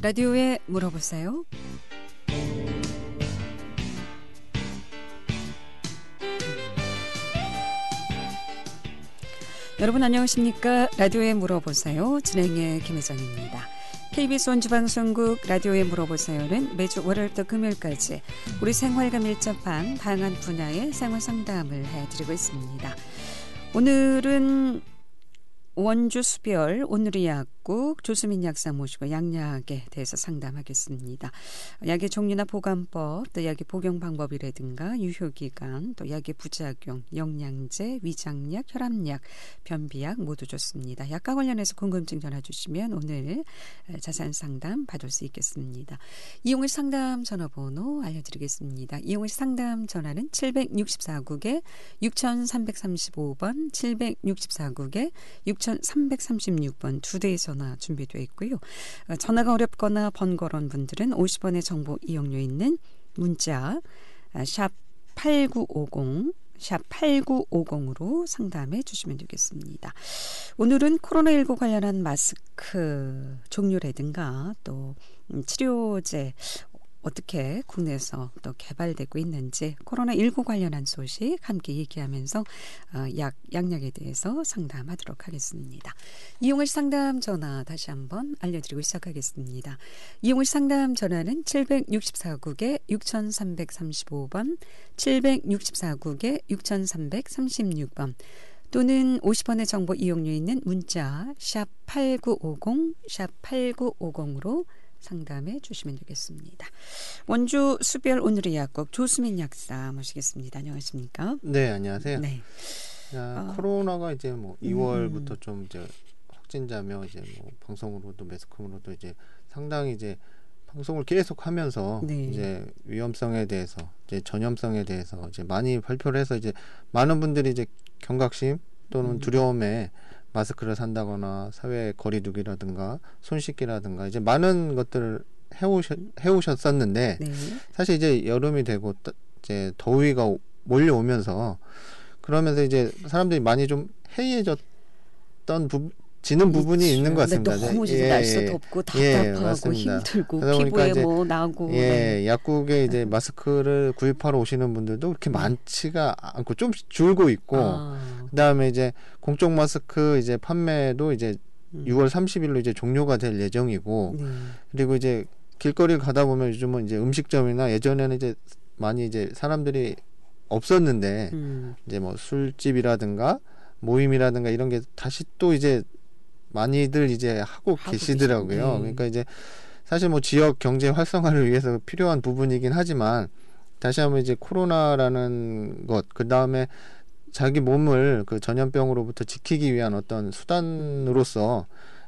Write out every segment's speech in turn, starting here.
라디오에 물어보세요. 여러분 안녕하십니까? 라디오에 물어보세요. 진행의 김혜정입니다. KBS 원주방송국 라디오에 물어보세요는 매주 월요일부터 금요일까지 우리 생활과 밀접한 다양한 분야의 생활 상담을 해드리고 있습니다. 오늘은 원주 수별 오늘의 약국 조수민 약사 모시고 약약에 대해서 상담하겠습니다. 약의 종류나 보관법, 또 약의 복용 방법이라든가 유효기간, 또 약의 부작용, 영양제, 위장약, 혈압약, 변비약 모두 좋습니다. 약과 관련해서 궁금증 전화 주시면 오늘 자세한 상담 받을 수 있겠습니다. 이용일 상담 전화번호 알려드리겠습니다. 이용일 상담 전화는 764국에 6335번, 764국에 6336번 두 대의 전화 준비되어 있고요. 전화가 어렵거나 번거로운 분들은 50원의 정보 이용료 있는 문자 샵 8950 샵 8950으로 상담해 주시면 되겠습니다. 오늘은 코로나19 관련한 마스크 종류라든가 또 치료제 어떻게 국내에서 또 개발되고 있는지 코로나19 관련한 소식 함께 얘기하면서 약약에 대해서 상담하도록 하겠습니다. 이용일 상담 전화 다시 한번 알려드리고 시작하겠습니다. 이용일 상담 전화는 764국에 6335번, 764국에 6336번 또는 50원의 정보 이용료 있는 문자 샵 8950, 샵 8950으로 상담해 주시면 되겠습니다. 원주 수별 오늘의 약국 조수민 약사 모시겠습니다. 안녕하십니까? 네, 안녕하세요. 네. 코로나가 이제 뭐 2월부터 좀 이제 확진자며 이제 뭐 방송으로도 매스컴으로도 이제 상당히 이제 방송을 계속 하면서 네. 이제 위험성에 대해서 이제 전염성에 대해서 이제 많이 발표를 해서 이제 많은 분들이 이제 경각심 또는 두려움에 마스크를 산다거나 사회 거리두기라든가 손 씻기라든가 이제 많은 것들을 해오셨었는데 네. 사실 이제 여름이 되고 이제 더위가 몰려오면서 그러면서 이제 사람들이 많이 좀 해이해졌던 지는 부분이 있죠. 있는 것 같습니다. 너무 이제 날씨 덥고 답답하고 힘들고 피부에 뭐 나고 네. 약국에 이제 마스크를 구입하러 오시는 분들도 그렇게 많지가 않고 좀 줄고 있고 그다음에 이제 공적 마스크 이제 판매도 이제 6월 30일로 이제 종료가 될 예정이고 그리고 이제 길거리를 가다 보면 요즘은 이제 음식점이나 예전에는 이제 많이 이제 사람들이 없었는데 이제 뭐 술집이라든가 모임이라든가 이런 게 다시 또 이제 많이들 이제 하고 계시더라고요. 그러니까 이제 사실 뭐 지역 경제 활성화를 위해서 필요한 부분이긴 하지만 다시 한번 이제 코로나라는 것, 그 다음에 자기 몸을 그 전염병으로부터 지키기 위한 어떤 수단으로서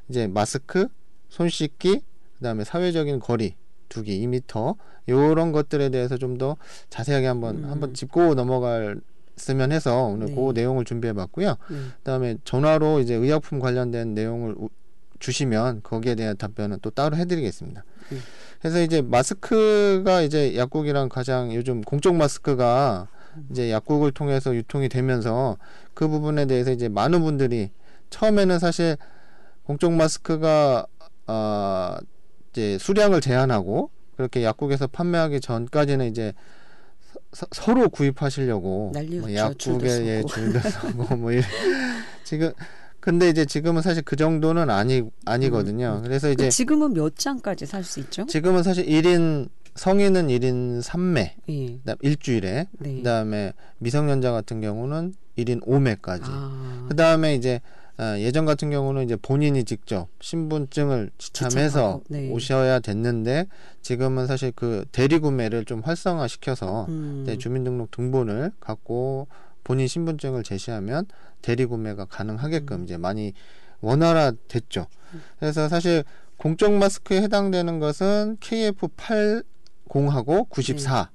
이제 마스크, 손 씻기, 그 다음에 사회적인 거리 두기 2m 이런 것들에 대해서 좀 더 자세하게 한번 짚고 넘어갔으면 해서 오늘 그 내용을 준비해봤고요. 그다음에 전화로 이제 의약품 관련된 내용을 주시면 거기에 대한 답변은 또 따로 해드리겠습니다. 그래서 이제 마스크가 이제 약국이랑 가장 요즘 공적 마스크가 이제 약국을 통해서 유통이 되면서 그 부분에 대해서 이제 많은 분들이 처음에는 사실 공적 마스크가 이제 수량을 제한하고 그렇게 약국에서 판매하기 전까지는 이제 서로 구입하시려고 뭐 약국에 줄도 서고 뭐 지금 근데 이제 지금은 사실 그 정도는 아니거든요. 그래서 이제 지금은 몇 장까지 살 수 있죠? 지금은 사실 성인은 1인 3매 그다음 일주일에 그다음에 미성년자 같은 경우는 1인 5매까지 그다음에 이제 예전 같은 경우는 이제 본인이 직접 신분증을 지참해서 오셔야 됐는데 지금은 사실 그 대리 구매를 좀 활성화시켜서 주민등록 등본을 갖고 본인 신분증을 제시하면 대리 구매가 가능하게끔 이제 많이 원활화됐죠. 그래서 사실 공적 마스크에 해당되는 것은 KF80하고 94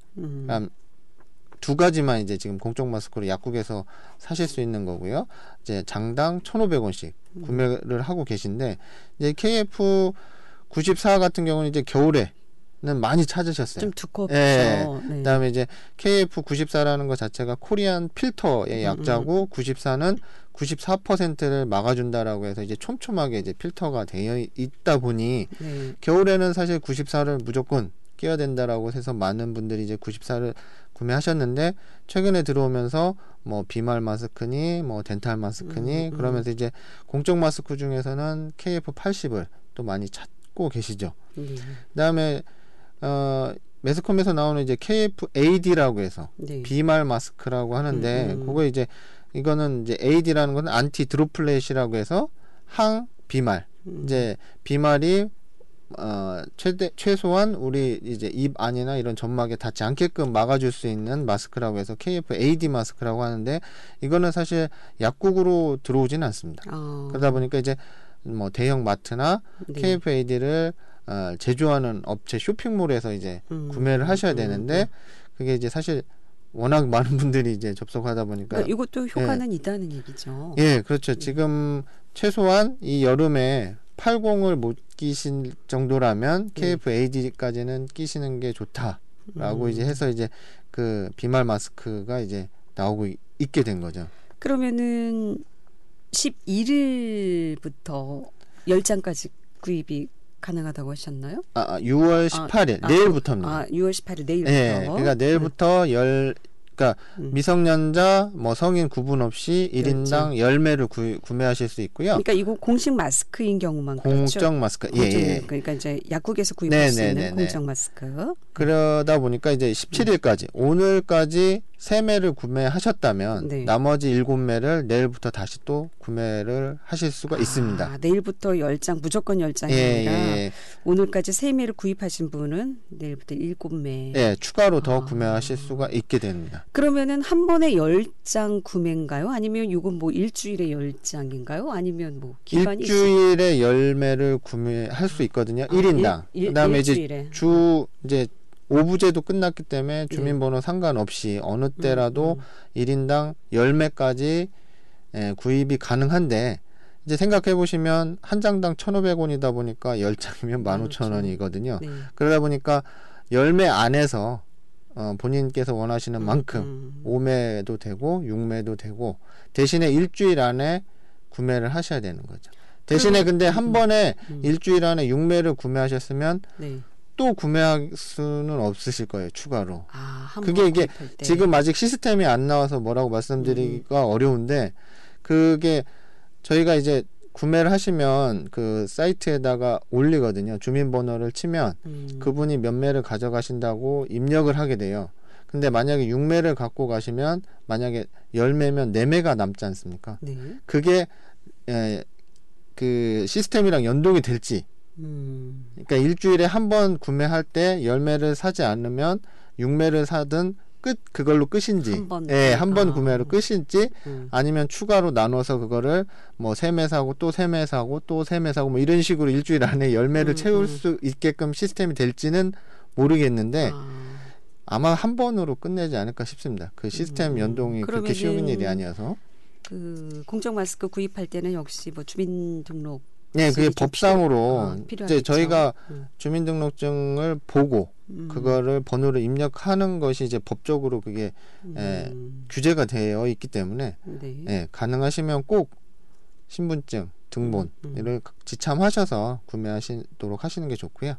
두 가지만 이제 지금 공적 마스크로 약국에서 사실 수 있는 거고요. 이제 장당 1,500원씩 구매를 하고 계신데 이제 KF94 같은 경우는 이제 겨울에 많이 찾으셨어요. 좀 두껍죠. 예. 네. 그다음에 이제 KF94라는 것 자체가 코리안 필터의 약자고 94는 94%를 막아준다라고 해서 이제 촘촘하게 이제 필터가 되어 있다 보니 네. 겨울에는 사실 94를 무조건 끼워야 된다라고 해서 많은 분들이 이제 94를 구매하셨는데 최근에 들어오면서 뭐 비말 마스크니 뭐 덴탈 마스크니 그러면서 이제 공적 마스크 중에서는 KF80을 또 많이 찾고 계시죠. 그다음에 매스컴에서 나오는 이제 KF-AD라고 해서 네. 비말 마스크라고 하는데 그거 이제 이거는 이제 AD라는 건 안티 드로플렛이라고 해서 항 비말 이제 비말이 최소한 우리 이제 입 안이나 이런 점막에 닿지 않게끔 막아줄 수 있는 마스크라고 해서 KF-AD 마스크라고 하는데 이거는 사실 약국으로 들어오지는 않습니다. 그러다 보니까 이제 뭐 대형 마트나 네. KF-AD를 제조하는 업체 쇼핑몰에서 이제 구매를 하셔야 되는데 그게 이제 사실 워낙 많은 분들이 이제 접속하다 보니까 그러니까 이것도 효과는 있다는 얘기죠. 예, 그렇죠. 지금 최소한 이 여름에 80을 못 끼실 정도라면 KF-AD까지는 끼시는 게 좋다라고 이제 해서 이제 그 비말 마스크가 이제 나오고 있게 된 거죠. 그러면은 11일부터 10장까지 구입이 가능하다고 하셨나요? 6월 18일 내일부터입니다. 6월 18일 내일부터. 네, 그러니까 내일부터 그러니까 미성년자 뭐 성인 구분 없이 1인당 10매를 구매하실 수 있고요. 그러니까 이거 공식 마스크인 경우만 공적 그렇죠? 마스크. 예. 그러니까 이제 약국에서 구입할 수 있는 공적 마스크. 그러다 보니까 이제 17일까지 오늘까지 3매를 구매하셨다면 나머지 7매를 내일부터 다시 또 구매를 하실 수가 있습니다. 내일부터 10장 무조건 10장이 아니라 오늘까지 3매를 구입하신 분은 내일부터 7매. 예, 추가로 더 구매하실 수가 있게 됩니다. 그러면은 한 번에 10장 구매인가요? 아니면 이건 뭐 일주일에 10장인가요? 아니면 뭐 기간이 일주일에 10매를 구매할 수 있거든요. 1인당. 그다음에 일주일에. 이제 오부제도 끝났기 때문에 주민번호 상관없이 어느 때라도 1인당 10매까지 구입이 가능한데 이제 생각해 보시면 한 장당 1,500원이다 보니까 10장이면 15,000원이거든요. 그러다 보니까 10매 안에서 본인께서 원하시는 만큼 5매도 되고 6매도 되고 대신에 일주일 안에 구매를 하셔야 되는 거죠. 대신에 근데 한 번에 일주일 안에 6매를 구매하셨으면 또 구매할 수는 없으실 거예요. 추가로. 그게 이게 지금 아직 시스템이 안 나와서 뭐라고 말씀드리기가 어려운데 그게 저희가 이제 구매를 하시면 그 사이트에다가 올리거든요. 주민번호를 치면 그분이 몇 매를 가져가신다고 입력을 하게 돼요. 근데 만약에 6매를 갖고 가시면 만약에 10매면 4매가 남지 않습니까? 그게 그 시스템이랑 연동이 될지 그러니까 일주일에 한 번 구매할 때 10매를 사지 않으면 6매를 사든 그걸로 끝인지 한 번 구매로 끝인지 아니면 추가로 나눠서 그거를 뭐 3매 사고 또 3매 사고 또 3매 사고 뭐 이런 식으로 일주일 안에 10매를 채울 수 있게끔 시스템이 될지는 모르겠는데 아마 한 번으로 끝내지 않을까 싶습니다. 그 시스템 연동이 그렇게 쉬운 일이 아니어서 그 공적 마스크 구입할 때는 역시 뭐 주민등록 그게 법상으로 이제 저희가 주민등록증을 보고 그거를 번호를 입력하는 것이 이제 법적으로 그게 규제가 되어 있기 때문에 가능하시면 꼭 신분증, 등본을 지참하셔서 구매하시도록 하시는 게 좋고요.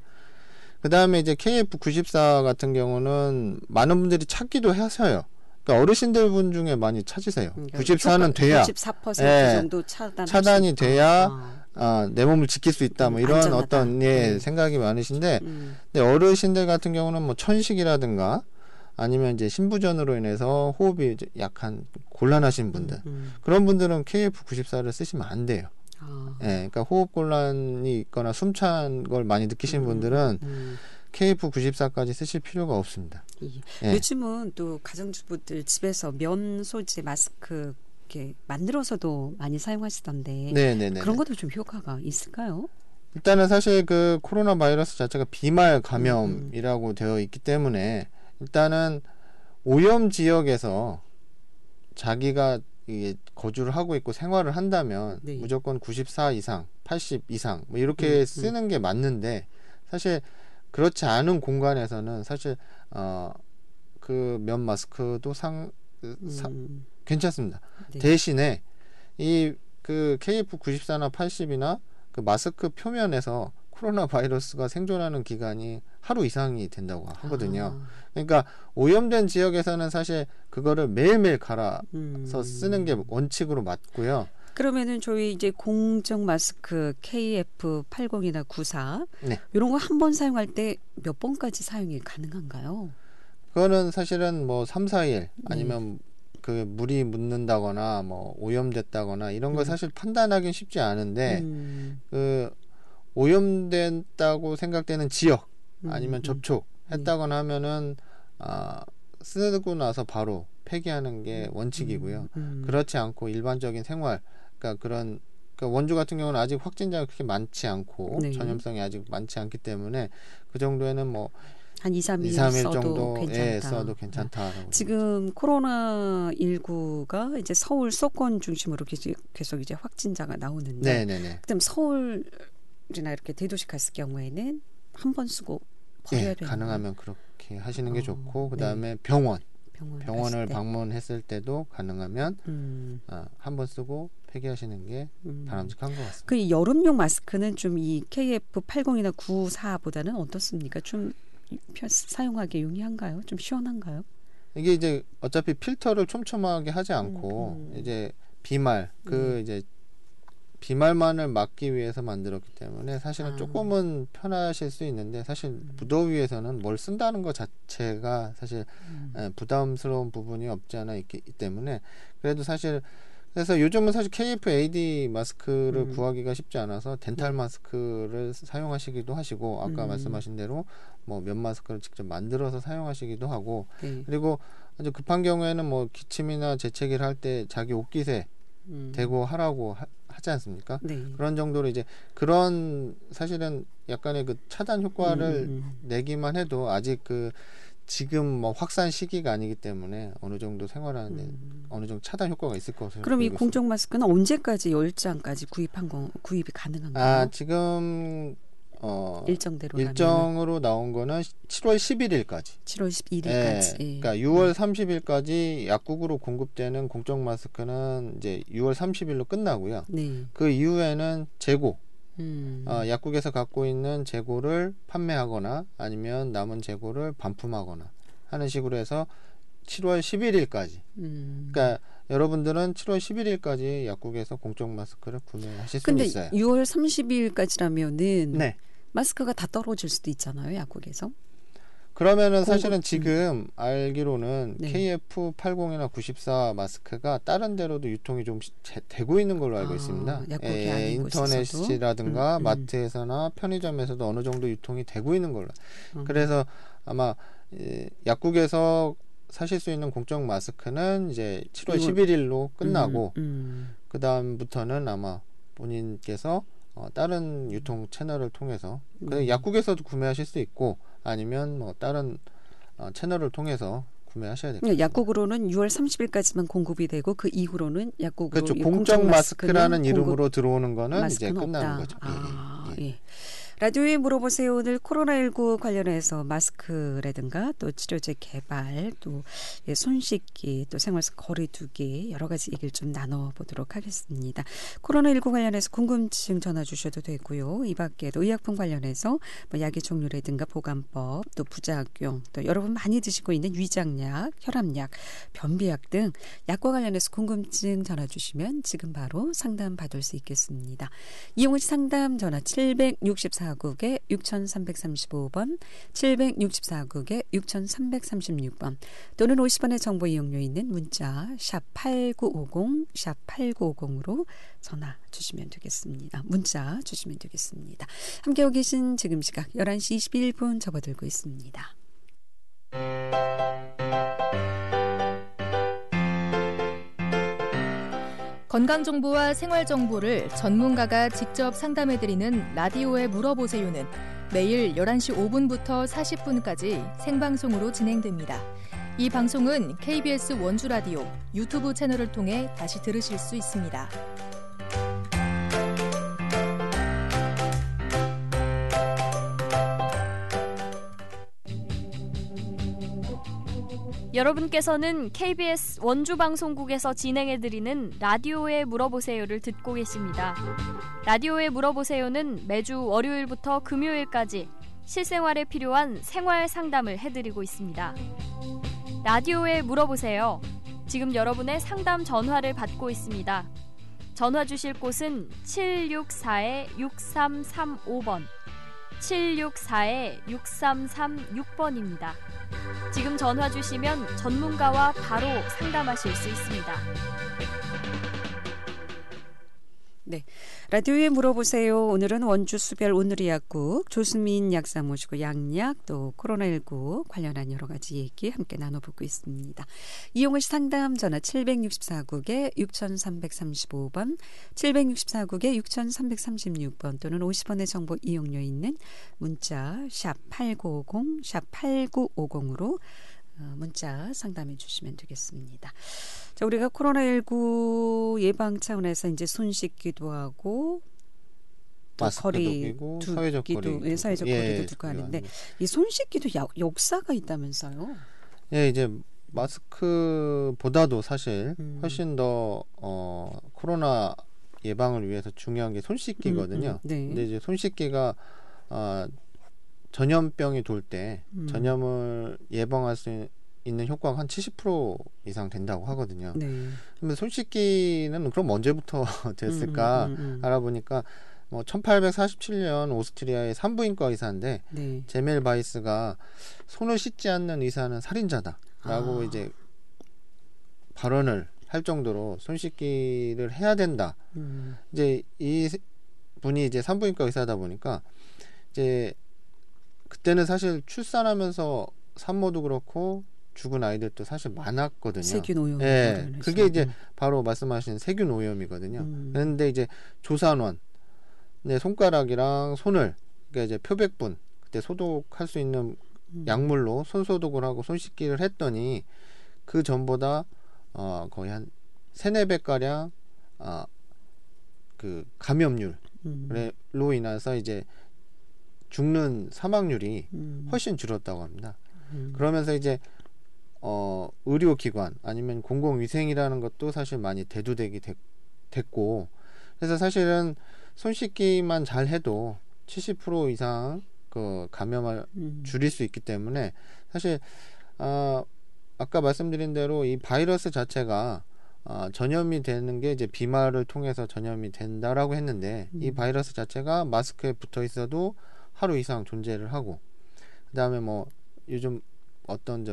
그 다음에 이제 KF94 같은 경우는 많은 분들이 찾기도 하셔요. 그러니까 어르신들 분 중에 많이 찾으세요. 94는 돼야 94% 정도 차단이 돼야 내 몸을 지킬 수 있다. 뭐 이런 안전하다. 어떤 생각이 많으신데 근데 어르신들 같은 경우는 뭐 천식이라든가 아니면 이제 신부전으로 인해서 호흡이 약한 곤란하신 분들 그런 분들은 KF94를 쓰시면 안 돼요. 그러니까 호흡 곤란이 있거나 숨찬 걸 많이 느끼시는 분들은 KF94까지 쓰실 필요가 없습니다. 요즘은 또 가정주부들 집에서 면 소재 마스크 이렇게 만들어서도 많이 사용하시던데 그런 것도 좀 효과가 있을까요? 일단은 사실 그 코로나 바이러스 자체가 비말 감염이라고 되어 있기 때문에 일단은 오염 지역에서 자기가 이게 거주를 하고 있고 생활을 한다면 무조건 94 이상, 80 이상 뭐 이렇게 쓰는 게 맞는데 사실 그렇지 않은 공간에서는 사실 그 면 마스크도 괜찮습니다. 네. 대신에 이 그 KF94나 80이나 그 마스크 표면에서 코로나 바이러스가 생존하는 기간이 하루 이상이 된다고 하거든요. 그러니까 오염된 지역에서는 사실 그거를 매일매일 갈아서 쓰는 게 원칙으로 맞고요. 그러면은 저희 이제 공정 마스크 KF80이나 94 네. 이런 거 한 번 사용할 때 몇 번까지 사용이 가능한가요? 그거는 사실은 뭐 3, 4일 아니면 그 물이 묻는다거나 뭐 오염됐다거나 이런 거 사실 판단하기는 쉽지 않은데 그 오염됐다고 생각되는 지역 아니면 접촉했다거나 하면은 쓰고 나서 바로 폐기하는 게 원칙이고요. 그렇지 않고 일반적인 생활, 그러니까 그런 원주 같은 경우는 아직 확진자가 그렇게 많지 않고 네. 전염성이 아직 많지 않기 때문에 그 정도에는 뭐 한 2, 3일 정도 괜찮다. 써도 괜찮다라고. 지금 코로나19가 이제 서울 수도권 중심으로 계속 이제 확진자가 나오는데, 그다음 서울이나 이렇게 대도시 갔을 경우에는 한 번 쓰고 버려야 되는 가능하면 그렇게 하시는 게 좋고, 그다음에 병원을 방문했을 때도 가능하면 한 번 쓰고 폐기하시는 게 바람직한 것 같습니다. 그 여름용 마스크는 좀 이 KF80이나 94보다는 어떻습니까? 좀 사용하기 용이한가요? 좀 시원한가요? 이게 이제 어차피 필터를 촘촘하게 하지 않고 이제 이제 비말만을 막기 위해서 만들었기 때문에 사실은 조금은 편하실 수 있는데 사실 무더위에서는 뭘 쓴다는 것 자체가 사실 부담스러운 부분이 없지 않아 있기 때문에 그래도 사실 그래서 요즘은 사실 KF-AD 마스크를 구하기가 쉽지 않아서 덴탈 마스크를 사용하시기도 하시고 아까 말씀하신 대로 뭐 면 마스크를 직접 만들어서 사용하시기도 하고 그리고 아주 급한 경우에는 뭐 기침이나 재채기를 할 때 자기 옷깃에 대고 하라고 하지 않습니까? 그런 정도로 이제 그런 사실은 약간의 그 차단 효과를 내기만 해도 아직 그 지금 뭐 확산 시기가 아니기 때문에 어느 정도 생활하는데 어느 정도 차단 효과가 있을 것으로. 그럼 이 공정 마스크는 언제까지 10장까지 구입이 가능한가요? 지금 일정대로라면. 일정으로 나온 거는 7월 11일까지. 7월 11일까지. 그러니까 6월 30일까지 약국으로 공급되는 공정 마스크는 이제 6월 30일로 끝나고요. 그 이후에는 재고. 약국에서 갖고 있는 재고를 판매하거나 아니면 남은 재고를 반품하거나 하는 식으로 해서 7월 11일까지. 그러니까 여러분들은 7월 11일까지 약국에서 공적 마스크를 구매하실 수 있어요. 근데 6월 30일까지라면은 마스크가 다 떨어질 수도 있잖아요, 약국에서. 그러면은 사실은 지금 알기로는 KF80이나 94 마스크가 다른 데로도 유통이 좀 되고 있는 걸로 알고 있습니다. 인터넷이라든가 마트에서나 편의점에서도 어느 정도 유통이 되고 있는 걸로. 그래서 아마 약국에서 사실 수 있는 공적 마스크는 이제 7월 11일로 끝나고 그 다음부터는 아마 본인께서 다른 유통 채널을 통해서 약국에서도 구매하실 수 있고 아니면 뭐 다른 채널을 통해서 구매하셔야 됩니다. 약국으로는 6월 30일까지만 공급이 되고 그 이후로는 약국으로 그렇죠. 공적 마스크라는 이름으로 들어오는 거는 이제 끝나는 거죠. 예. 라디오에 물어보세요. 오늘 코로나19 관련해서 마스크라든가 또 치료제 개발, 또 손 씻기, 또 생활에서 거리 두기 여러 가지 얘기를 좀 나눠보도록 하겠습니다. 코로나19 관련해서 궁금증 전화 주셔도 되고요. 이 밖에도 의약품 관련해서 뭐 약의 종류라든가 보관법, 또 부작용, 또 여러분 많이 드시고 있는 위장약, 혈압약, 변비약 등 약과 관련해서 궁금증 전화 주시면 지금 바로 상담 받을 수 있겠습니다. 이용훈 상담 전화 764국에 6335번, 764국에 6336번 또는 50원의 정보 이용료 있는 문자 샵 8950, 샵 8950으로 전화 주시면 되겠습니다. 문자 주시면 되겠습니다. 함께하고 계신 지금 시각 11시 21분 접어들고 있습니다. 건강정보와 생활정보를 전문가가 직접 상담해드리는 라디오에 물어보세요는 매일 11시 5분부터 40분까지 생방송으로 진행됩니다. 이 방송은 KBS 원주라디오 유튜브 채널을 통해 다시 들으실 수 있습니다. 여러분께서는 KBS 원주방송국에서 진행해드리는 라디오에 물어보세요를 듣고 계십니다. 라디오에 물어보세요는 매주 월요일부터 금요일까지 실생활에 필요한 생활 상담을 해드리고 있습니다. 라디오에 물어보세요. 지금 여러분의 상담 전화를 받고 있습니다. 전화 주실 곳은 764-6335번, 764-6336번입니다. 지금 전화 주시면 전문가와 바로 상담하실 수 있습니다. 네, 라디오에 물어보세요. 오늘은 원주 수별 오늘의 약국 조수민 약사 모시고 양약 또 코로나19 관련한 여러 가지 얘기 함께 나눠보고 있습니다. 이용을 상담 전화 764국에 6335번, 764국에 6336번 또는 50원의 정보 이용료 있는 문자 샵 8950, 샵 8950으로 문자 상담해 주시면 되겠습니다. 자, 우리가 코로나19 예방 차원에서 이제 손 씻기도 하고 또 마스크도 거리 끼고 사회적 거리도 두고 하는데 이 손 씻기도 역사가 있다면서요? 예, 이제 마스크보다도 사실 훨씬 더 코로나 예방을 위해서 중요한 게 손 씻기거든요. 네. 근데 이제 손 씻기가 전염병이 돌 때 전염을 예방할 수 있는 효과가 한 70% 이상 된다고 하거든요. 네. 근데 손 씻기는 그럼 언제부터 됐을까 알아보니까 1847년 오스트리아의 산부인과 의사인데 네. 제멜 바이스가 손을 씻지 않는 의사는 살인자다라고 이제 발언을 할 정도로 손 씻기를 해야 된다. 이제 이 분이 이제 산부인과 의사다 보니까 이제 그때는 사실 출산하면서 산모도 그렇고 죽은 아이들도 사실 많았거든요. 세균 오염. 예, 그게 이제 바로 말씀하신 세균 오염이거든요. 그런데 이제 조산원, 네, 손가락이랑 손을 그러니까 이제 표백분 그때 소독할 수 있는 약물로 손 소독을 하고 손 씻기를 했더니 그 전보다 거의 한 3-4배 가량 그 감염률로 인해서 이제 죽는 사망률이 훨씬 줄었다고 합니다. 그러면서 이제 의료기관 아니면 공공위생이라는 것도 사실 많이 대두되게 됐고, 그래서 사실은 손 씻기만 잘 해도 70% 이상 그 감염을 줄일 수 있기 때문에 사실 아까 말씀드린 대로 이 바이러스 자체가 전염이 되는 게 이제 비말을 통해서 전염이 된다라고 했는데 이 바이러스 자체가 마스크에 붙어 있어도 하루 이상 존재를 하고, 그다음에 뭐 요즘 어떤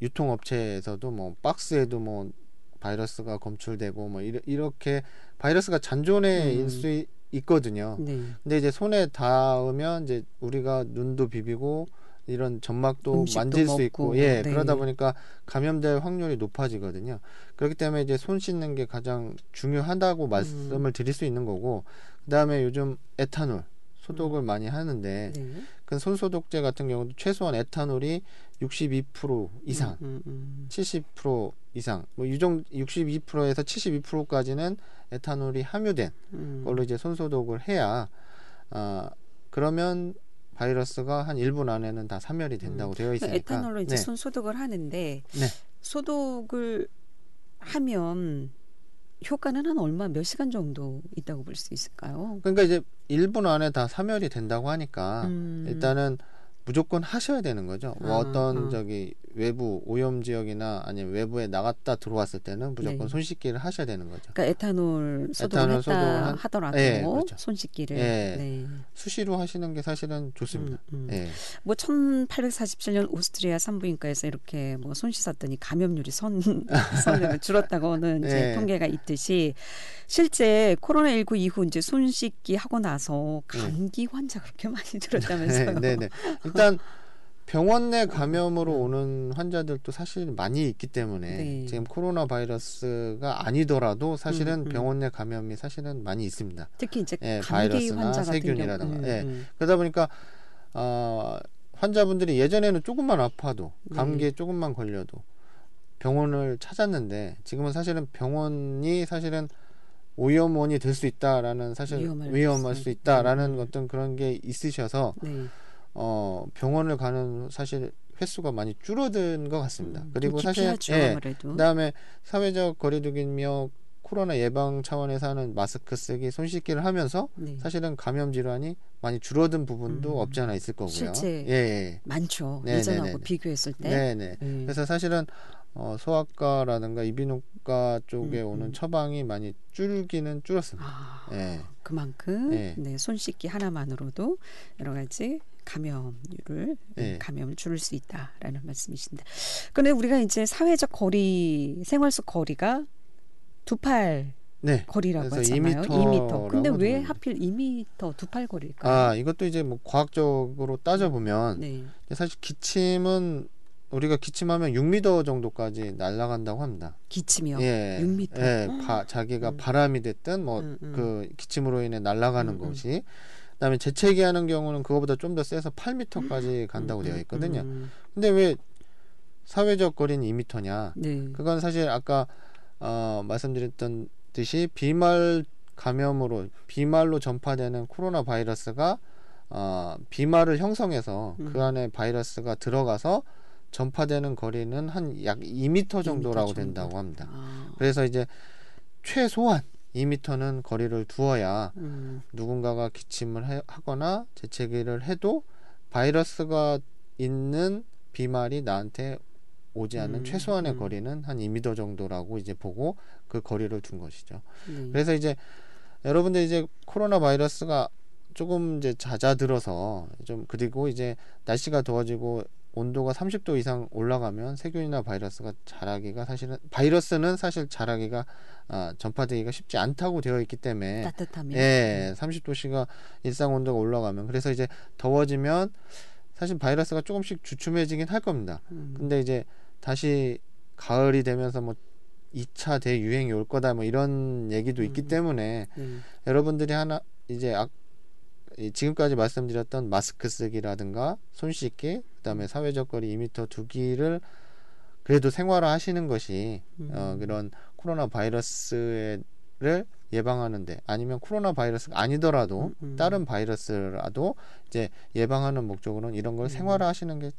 유통업체에서도 뭐 박스에도 뭐 바이러스가 검출되고 뭐 이렇게 바이러스가 잔존해일 수 있거든요. 네. 근데 이제 손에 닿으면 이제 우리가 눈도 비비고 이런 점막도 만질 수 있고, 예, 네. 그러다 보니까 감염될 확률이 높아지거든요. 그렇기 때문에 이제 손 씻는 게 가장 중요하다고 말씀을 드릴 수 있는 거고, 그다음에 요즘 에탄올 소독을 많이 하는데 네. 그 손소독제 같은 경우도 최소한 에탄올이 62% 이상, 70% 이상, 뭐 유정 62%에서 72%까지는 에탄올이 함유된 걸로 이제 손소독을 해야 그러면 바이러스가 한 1분 안에는 다 사멸이 된다고 되어 있으니까. 에탄올로 이제 손 소독을 하는데 네. 소독을 하면 효과는 한 몇 시간 정도 있다고 볼 수 있을까요? 그러니까 이제 1분 안에 다 사멸이 된다고 하니까 일단은 무조건 하셔야 되는 거죠. 어떤 외부 오염 지역이나 아니면 외부에 나갔다 들어왔을 때는 무조건 네. 손 씻기를 하셔야 되는 거죠. 그러니까 에탄올 소독을 하더라도 네, 그렇죠. 손 씻기를 네. 수시로 하시는 게 사실은 좋습니다. 네. 뭐 1847년 오스트리아 산부인과에서 이렇게 뭐 손 씻었더니 감염률이 선으로 줄었다고는 이제 네. 통계가 있듯이 실제 코로나19 이후 이제 손 씻기 하고 나서 감기 환자가 그렇게 많이 줄었다면서요? 네. 일단 병원 내 감염으로 오는 환자들도 사실 많이 있기 때문에 네. 지금 코로나 바이러스가 아니더라도 사실은 병원 내 감염이 사실은 많이 있습니다. 특히 이제 감기 바이러스나 환자 세균이라든가. 그러다 보니까 환자분들이 예전에는 조금만 아파도 감기에 조금만 걸려도 병원을 찾았는데 지금은 사실은 병원이 사실은 오염원이 될 수 있다라는 사실 위험할 수 있다라는 어떤 그런 게 있으셔서 네. 병원을 가는 사실 횟수가 많이 줄어든 것 같습니다. 그리고 사실 기피하죠, 아무래도. 그다음에 사회적 거리두기며 코로나 예방 차원에서 하는 마스크 쓰기, 손 씻기를 하면서 네. 사실은 감염 질환이 많이 줄어든 부분도 없지 않아 있을 거고요. 실제 많죠. 예전하고 비교했을 때. 네네. 그래서 사실은 소아과라든가 이비인후과 쪽에 오는 처방이 많이 줄기는 줄었습니다. 그만큼 손 씻기 하나만으로도 여러 가지 감염률을 감염을 줄일 수 있다라는 말씀이신데. 그런데 우리가 이제 사회적 거리, 생활 속 거리가 두 팔 거리라고 하잖아요. 2m. 근데 왜 하필 2m 두 팔 거리일까요? 이것도 이제 뭐 과학적으로 따져보면 사실 기침은 우리가 기침하면 6m 정도까지 날아간다고 합니다. 기침이요? 6m. 자기가 바람이 됐든 그 기침으로 인해 날아가는 것이. 그다음에 재채기 하는 경우는 그거보다 좀 더 세서 8m까지 간다고 되어 있거든요. 근데 왜 사회적 거리는 2m냐? 그건 사실 아까 말씀드렸던 듯이 비말 감염으로 비말로 전파되는 코로나 바이러스가 비말을 형성해서 그 안에 바이러스가 들어가서 전파되는 거리는 한 약 2m 정도라고 된다고 합니다. 그래서 이제 최소한 2m는 거리를 두어야 누군가가 기침을 하거나 재채기를 해도 바이러스가 있는 비말이 나한테 오지 않는 최소한의 거리는 한 2m 정도라고 이제 보고 그 거리를 둔 것이죠. 그래서 이제 여러분들 이제 코로나 바이러스가 조금 이제 잦아들어서 좀 그리고 이제 날씨가 더워지고 온도가 30도 이상 올라가면 세균이나 바이러스가 자라기가 사실은 바이러스는 사실 자라기가 전파되기가 쉽지 않다고 되어 있기 때문에 따뜻하면 30도씨가 일상 온도가 올라가면 그래서 이제 더워지면 사실 바이러스가 조금씩 주춤해지긴 할 겁니다. 근데 이제 다시 가을이 되면서 뭐 2차 대유행이 올 거다 뭐 이런 얘기도 있기 때문에 여러분들이 하나 이제 지금까지 말씀드렸던 마스크 쓰기라든가 손 씻기 그다음에 사회적 거리 2m 두기를 그래도 생활화 하시는 것이 그런 코로나 바이러스를 예방하는데 아니면 코로나 바이러스가 아니더라도 다른 바이러스라도 이제 예방하는 목적으로는 이런 걸 생활화 하시는 게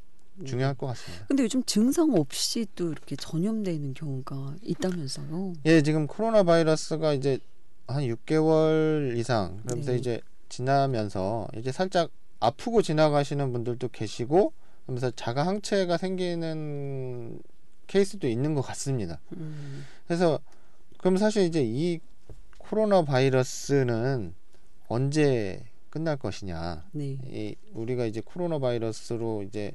중요할 것 같습니다. 근데 요즘 증상 없이 또 이렇게 전염되는 경우가 있다면서요? 예, 지금 코로나 바이러스가 이제 한 6개월 이상 그러면서 이제 지나면서 이제 살짝 아프고 지나가시는 분들도 계시고 그러면서 자가 항체가 생기는 케이스도 있는 것 같습니다. 그래서 그럼 사실 이제 이 코로나 바이러스는 언제 끝날 것이냐? 우리가 이제 코로나 바이러스로 이제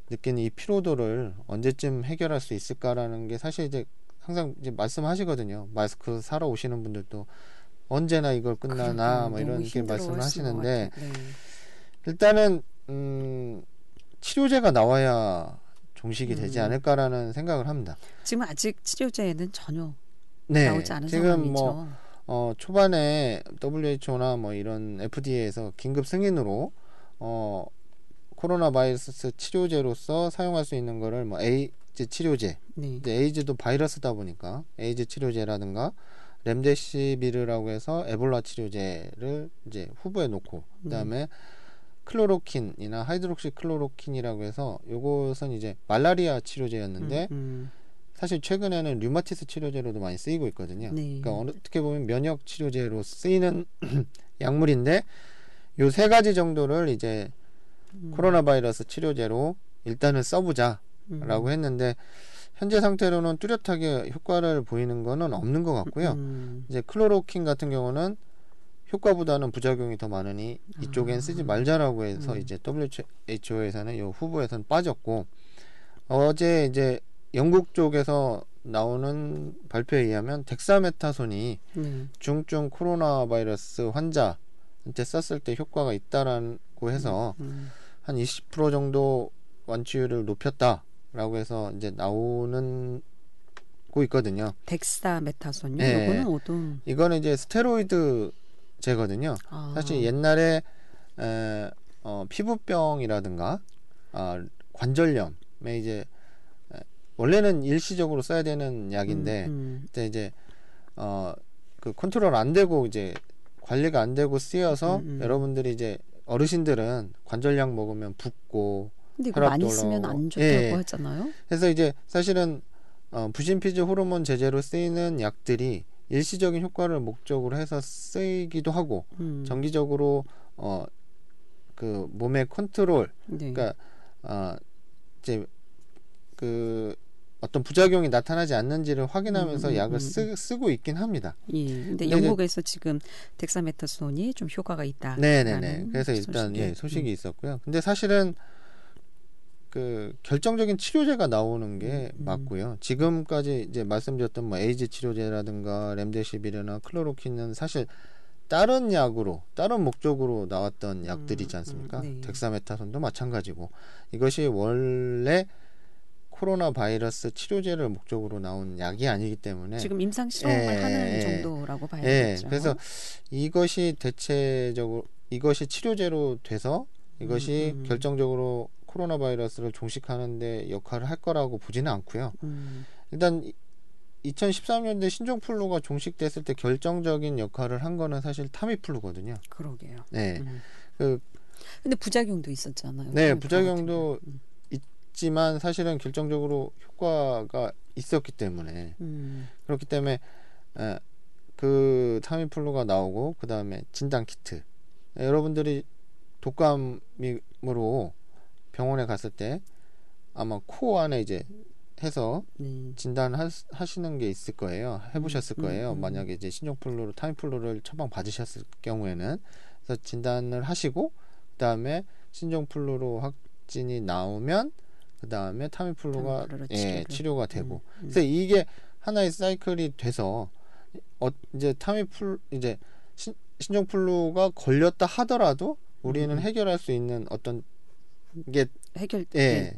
느끼는 이 피로도를 언제쯤 해결할 수 있을까라는 게 사실 이제 항상 이제 말씀하시거든요. 마스크 사러 오시는 분들도 언제나 이걸 끝나나 뭐 이런 게 말씀을 하시는데 일단은 치료제가 나와야 종식이 되지 않을까라는 생각을 합니다. 지금 아직 치료제는 전혀 나오지 않은 지금 상황이죠. 초반에 WHO나 뭐 이런 FDA에서 긴급 승인으로 코로나 바이러스 치료제로서 사용할 수 있는 거를 뭐 에이즈 치료제, 이제 에이즈도 바이러스다 보니까 에이즈 치료제라든가 렘데시비르라고 해서 에볼라 치료제를 이제 후보에 놓고 그다음에 클로로킨이나 하이드록시 클로로킨이라고 해서 요것은 이제 말라리아 치료제였는데 사실 최근에는 류마티스 치료제로도 많이 쓰이고 있거든요. 그러니까 어떻게 보면 면역 치료제로 쓰이는 약물인데 요 세 가지 정도를 이제 코로나 바이러스 치료제로 일단은 써보자라고 했는데 현재 상태로는 뚜렷하게 효과를 보이는 거는 없는 것 같고요. 이제 클로로킨 같은 경우는 효과보다는 부작용이 더 많으니 이쪽엔 쓰지 말자라고 해서 이제 WHO에서는 이 후보에서는 빠졌고 어제 이제 영국 쪽에서 나오는 발표에 의하면 덱사메타손이 중증 코로나 바이러스 환자한테 썼을 때 효과가 있다라고 해서 한 20% 정도 완치율을 높였다라고 해서 이제 나오는 고 있거든요. 덱사메타손요? 이거는 어떤? 이거는 이제 스테로이드제거든요. 사실 옛날에 피부병이라든가 관절염에 이제 원래는 일시적으로 써야 되는 약인데 그때 이제 그 컨트롤 안 되고 이제 관리가 안 되고 쓰여서 여러분들이 이제 어르신들은 관절약 먹으면 붓고 근데 이거 많이 쓰면 안 좋다고 하잖아요. 그래서 이제 사실은 부신피즈 호르몬 제제로 쓰이는 약들이 일시적인 효과를 목적으로 해서 쓰이기도 하고 정기적으로 그 몸의 컨트롤, 네. 그러니까 이제 그 어떤 부작용이 나타나지 않는지를 확인하면서 약을 쓰고 있긴 합니다. 예. 근데 영국에서 지금 덱사메타손이 좀 효과가 있다. 네네네. 그래서 일단 소식이 있었고요. 근데 사실은 그 결정적인 치료제가 나오는 게 맞고요. 지금까지 이제 말씀드렸던 뭐 에이즈 치료제라든가 렘데시비르나 클로로킨은 사실 다른 약으로 다른 목적으로 나왔던 약들이지 않습니까? 네. 덱사메타손도 마찬가지고 이것이 원래 코로나 바이러스 치료제를 목적으로 나온 약이 아니기 때문에 지금 임상 실험을 하는 정도라고 봐야겠죠. 그래서 이것이 대체적으로 이것이 치료제로 돼서 이것이 결정적으로 코로나 바이러스를 종식하는데 역할을 할 거라고 보지는 않고요. 일단 2013년도에 신종플루가 종식됐을 때 결정적인 역할을 한 거는 사실 타미플루거든요. 그러게요. 네. 근데 부작용도 있었잖아요. 네, 부작용도 있지만 사실은 결정적으로 효과가 있었기 때문에 그렇기 때문에 그 타미플루가 나오고 그 다음에 진단 키트. 여러분들이 독감으로 병원에 갔을 때 아마 코 안에 이제 해서 진단하시는 게 있을 거예요. 해보셨을 거예요. 만약에 이제 신종플루로 타미플루를 처방 받으셨을 경우에는 그래서 진단을 하시고 그 다음에 신종플루로 확진이 나오면 그 다음에 타미플루가 치료가 되고 그래서 이게 하나의 사이클이 돼서 이제 타미플루 이제 신종플루가 걸렸다 하더라도 우리는 해결할 수 있는 어떤 게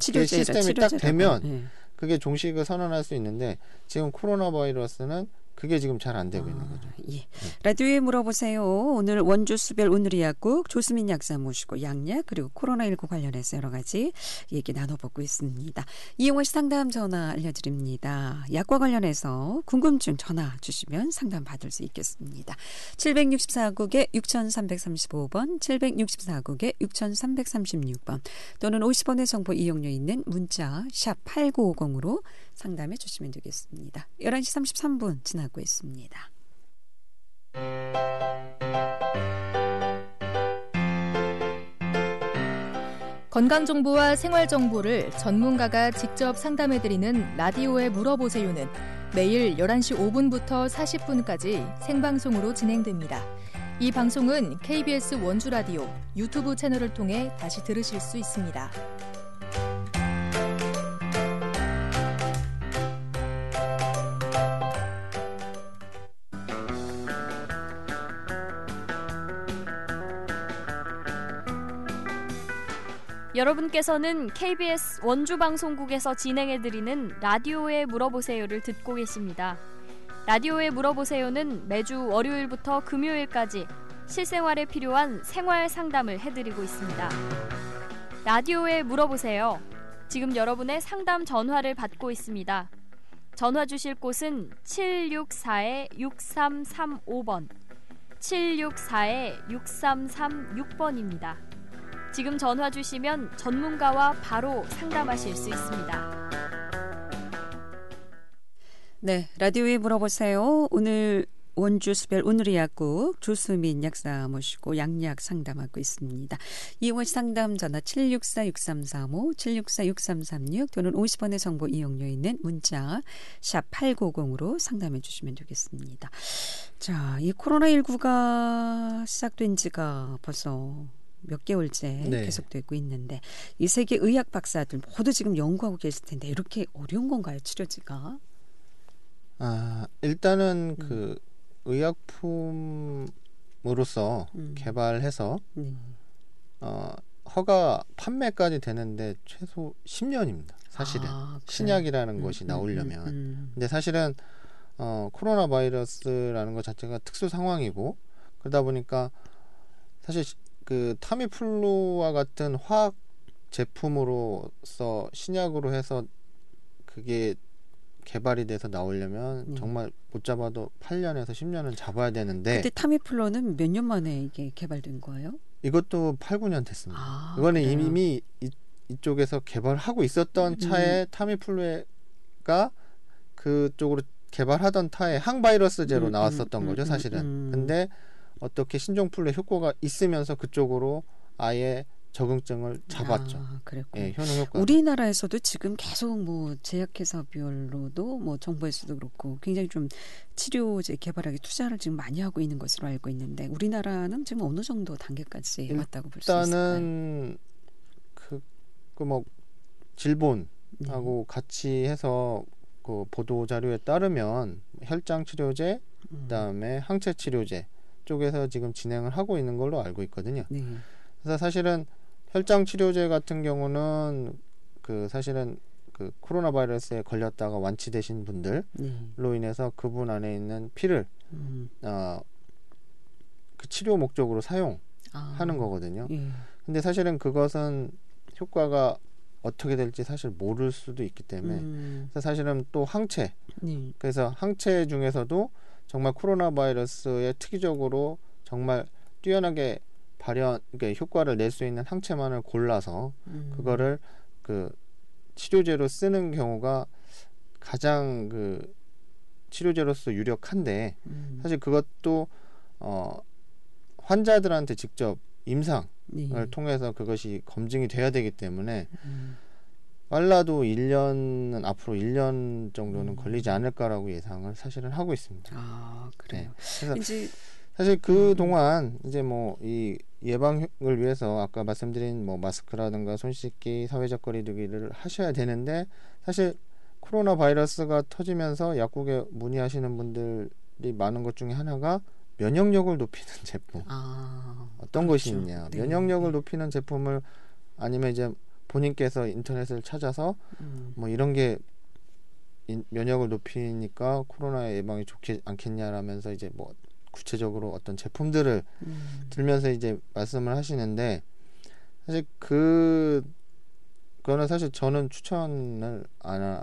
치료제라, 시스템이 딱 되면 그게 종식을 선언할 수 있는데 지금 코로나 바이러스는 그게 지금 잘 안 되고 있는 거죠. 예. 라디오에 물어보세요. 오늘 원주 수별 오늘의 약국 조수민 약사 모시고 양약 그리고 코로나19 관련해서 여러 가지 얘기 나눠보고 있습니다. 이용호 씨 상담 전화 알려드립니다. 약과 관련해서 궁금증 전화 주시면 상담 받을 수 있겠습니다. 764국에 6335번 764국에 6336번 또는 50원의 정보 이용료 있는 문자 샵 8950으로 상담해 주시면 되겠습니다. 11시 33분 지나고 있습니다. 건강정보와 생활정보를 전문가가 직접 상담해드리는 라디오에 물어보세요는 매일 11시 5분부터 40분까지 생방송으로 진행됩니다. 이 방송은 KBS 원주라디오 유튜브 채널을 통해 다시 들으실 수 있습니다. 여러분께서는 KBS 원주방송국에서 진행해드리는 라디오에 물어보세요를 듣고 계십니다. 라디오에 물어보세요는 매주 월요일부터 금요일까지 실생활에 필요한 생활 상담을 해드리고 있습니다. 라디오에 물어보세요. 지금 여러분의 상담 전화를 받고 있습니다. 전화 주실 곳은 764-6335번, 764-6336번입니다. 지금 전화 주시면 전문가와 바로 상담하실 수 있습니다. 네, 라디오에 물어보세요. 오늘 원주 수별 오늘의 약국 조수민 약사 모시고 양약 상담하고 있습니다. 이용호 상담 전화 764-6335, 764-6336 또는 50원의 정보 이용료 있는 문자 샵 8950으로 상담해 주시면 되겠습니다. 자, 이 코로나19가 시작된 지가 벌써 몇 개월째 계속되고 있는데 이 세계 의학 박사들 모두 지금 연구하고 계실 텐데 이렇게 어려운 건가요, 치료제가? 일단은 그 의약품으로서 개발해서 허가 판매까지 되는데 최소 10년입니다. 사실은 신약이라는 것이 나오려면. 근데 사실은 코로나 바이러스라는 것 자체가 특수 상황이고 그러다 보니까 사실 그 타미플루와 같은 화학 제품으로서 신약으로 해서 그게 개발이 돼서 나오려면 정말 못 잡아도 8년에서 10년은 잡아야 되는데 그때 타미플루는 몇 년 만에 이게 개발된 거예요? 이것도 8, 9년 됐습니다. 이거는 그래요? 이미 이쪽에서 개발하고 있었던 차에 타미플루가 그쪽으로 개발하던 타에 항바이러스제로 나왔었던 거죠, 사실은. 근데 어떻게 신종플루의 효과가 있으면서 그쪽으로 아예 적응증을 잡았죠. 그랬군요. 예, 효능 효과. 우리나라에서도 지금 계속 뭐 제약회사별로도 뭐 정부에서도 그렇고 굉장히 좀 치료제 개발하기 투자를 지금 많이 하고 있는 것으로 알고 있는데 우리나라는 지금 어느 정도 단계까지 왔다고 볼 수 있을까요? 일단은 그 뭐 질본하고 같이 해서 그 보도 자료에 따르면 혈장 치료제, 그다음에 항체 치료제 쪽에서 지금 진행을 하고 있는 걸로 알고 있거든요. 네. 그래서 사실은 혈장 치료제 같은 경우는 그 사실은 그 코로나 바이러스에 걸렸다가 완치되신 분들로 인해서 그분 안에 있는 피를 그 치료 목적으로 사용하는 거거든요. 근데 사실은 그것은 효과가 어떻게 될지 사실 모를 수도 있기 때문에 그래서 사실은 또 항체 그래서 항체 중에서도 정말 코로나 바이러스에 특이적으로 정말 뛰어나게 그러니까 효과를 낼 수 있는 항체만을 골라서 그거를 그 치료제로 쓰는 경우가 가장 그 치료제로서 유력한데 사실 그것도 환자들한테 직접 임상을 통해서 그것이 검증이 돼야 되기 때문에 빨라도 1년은 앞으로 1년 정도는 걸리지 않을까라고 예상을 사실은 하고 있습니다. 아, 그래요. 네. 그래서 사실 그 동안 이제 뭐 이 예방을 위해서 아까 말씀드린 뭐 마스크라든가 손 씻기, 사회적 거리두기를 하셔야 되는데 사실 코로나 바이러스가 터지면서 약국에 문의하시는 분들이 많은 것 중에 하나가 면역력을 높이는 제품. 어떤 것이 있냐. 네. 면역력을 높이는 제품을 아니면 이제 본인께서 인터넷을 찾아서 뭐 이런 게 면역을 높이니까 코로나 예방이 좋지 않겠냐라면서 이제 뭐 구체적으로 어떤 제품들을 들면서 이제 말씀을 하시는데 사실 그거는 사실 저는 추천을 안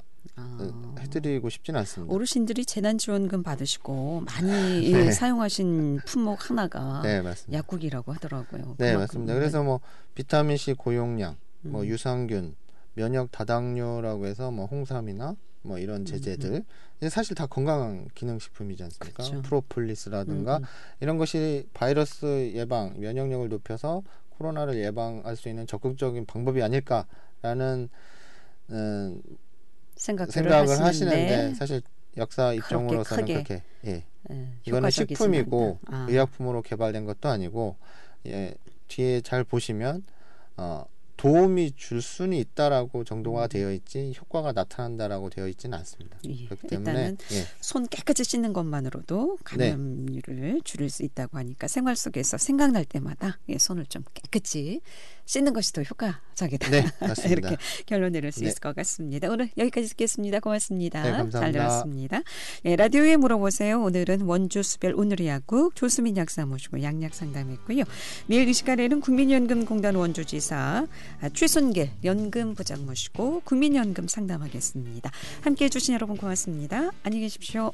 해드리고 싶지는 않습니다. 어르신들이 재난지원금 받으시고 많이 네. 사용하신 품목 하나가 네, 맞습니다. 약국이라고 하더라고요. 네, 맞습니다. 그래서 뭐 비타민C 고용량, 뭐 유산균, 면역 다당류라고 해서 뭐 홍삼이나 뭐 이런 제제들 사실 다 건강 기능식품이지 않습니까? 그렇죠. 프로폴리스라든가 이런 것이 바이러스 예방, 면역력을 높여서 코로나를 예방할 수 있는 적극적인 방법이 아닐까라는 생각을 하시는데 사실 역사 입장으로서는 그렇게 이거는 식품이고 의약품으로 개발된 것도 아니고 뒤에 잘 보시면 도움이 줄 수는 있다라고 정도가 되어 있지 효과가 나타난다라고 되어 있지는 않습니다. 그렇기 때문에 일단은 손 깨끗이 씻는 것만으로도 감염률을 줄일 수 있다고 하니까 생활 속에서 생각날 때마다 손을 좀 깨끗이 씻는 것이 더 효과적이다. 네, 맞습니다. 이렇게 결론 내릴 수 있을 것 같습니다. 오늘 여기까지 듣겠습니다. 고맙습니다. 네, 감사합니다. 잘 들었습니다. 라디오에 물어보세요. 오늘은 원주 수별 오늘의 약국 조수민 약사 모시고 양약 상담했고요. 내일 이 시간에는 국민연금공단 원주지사 최순길 연금부장 모시고 국민연금 상담하겠습니다. 함께해 주신 여러분 고맙습니다. 안녕히 계십시오.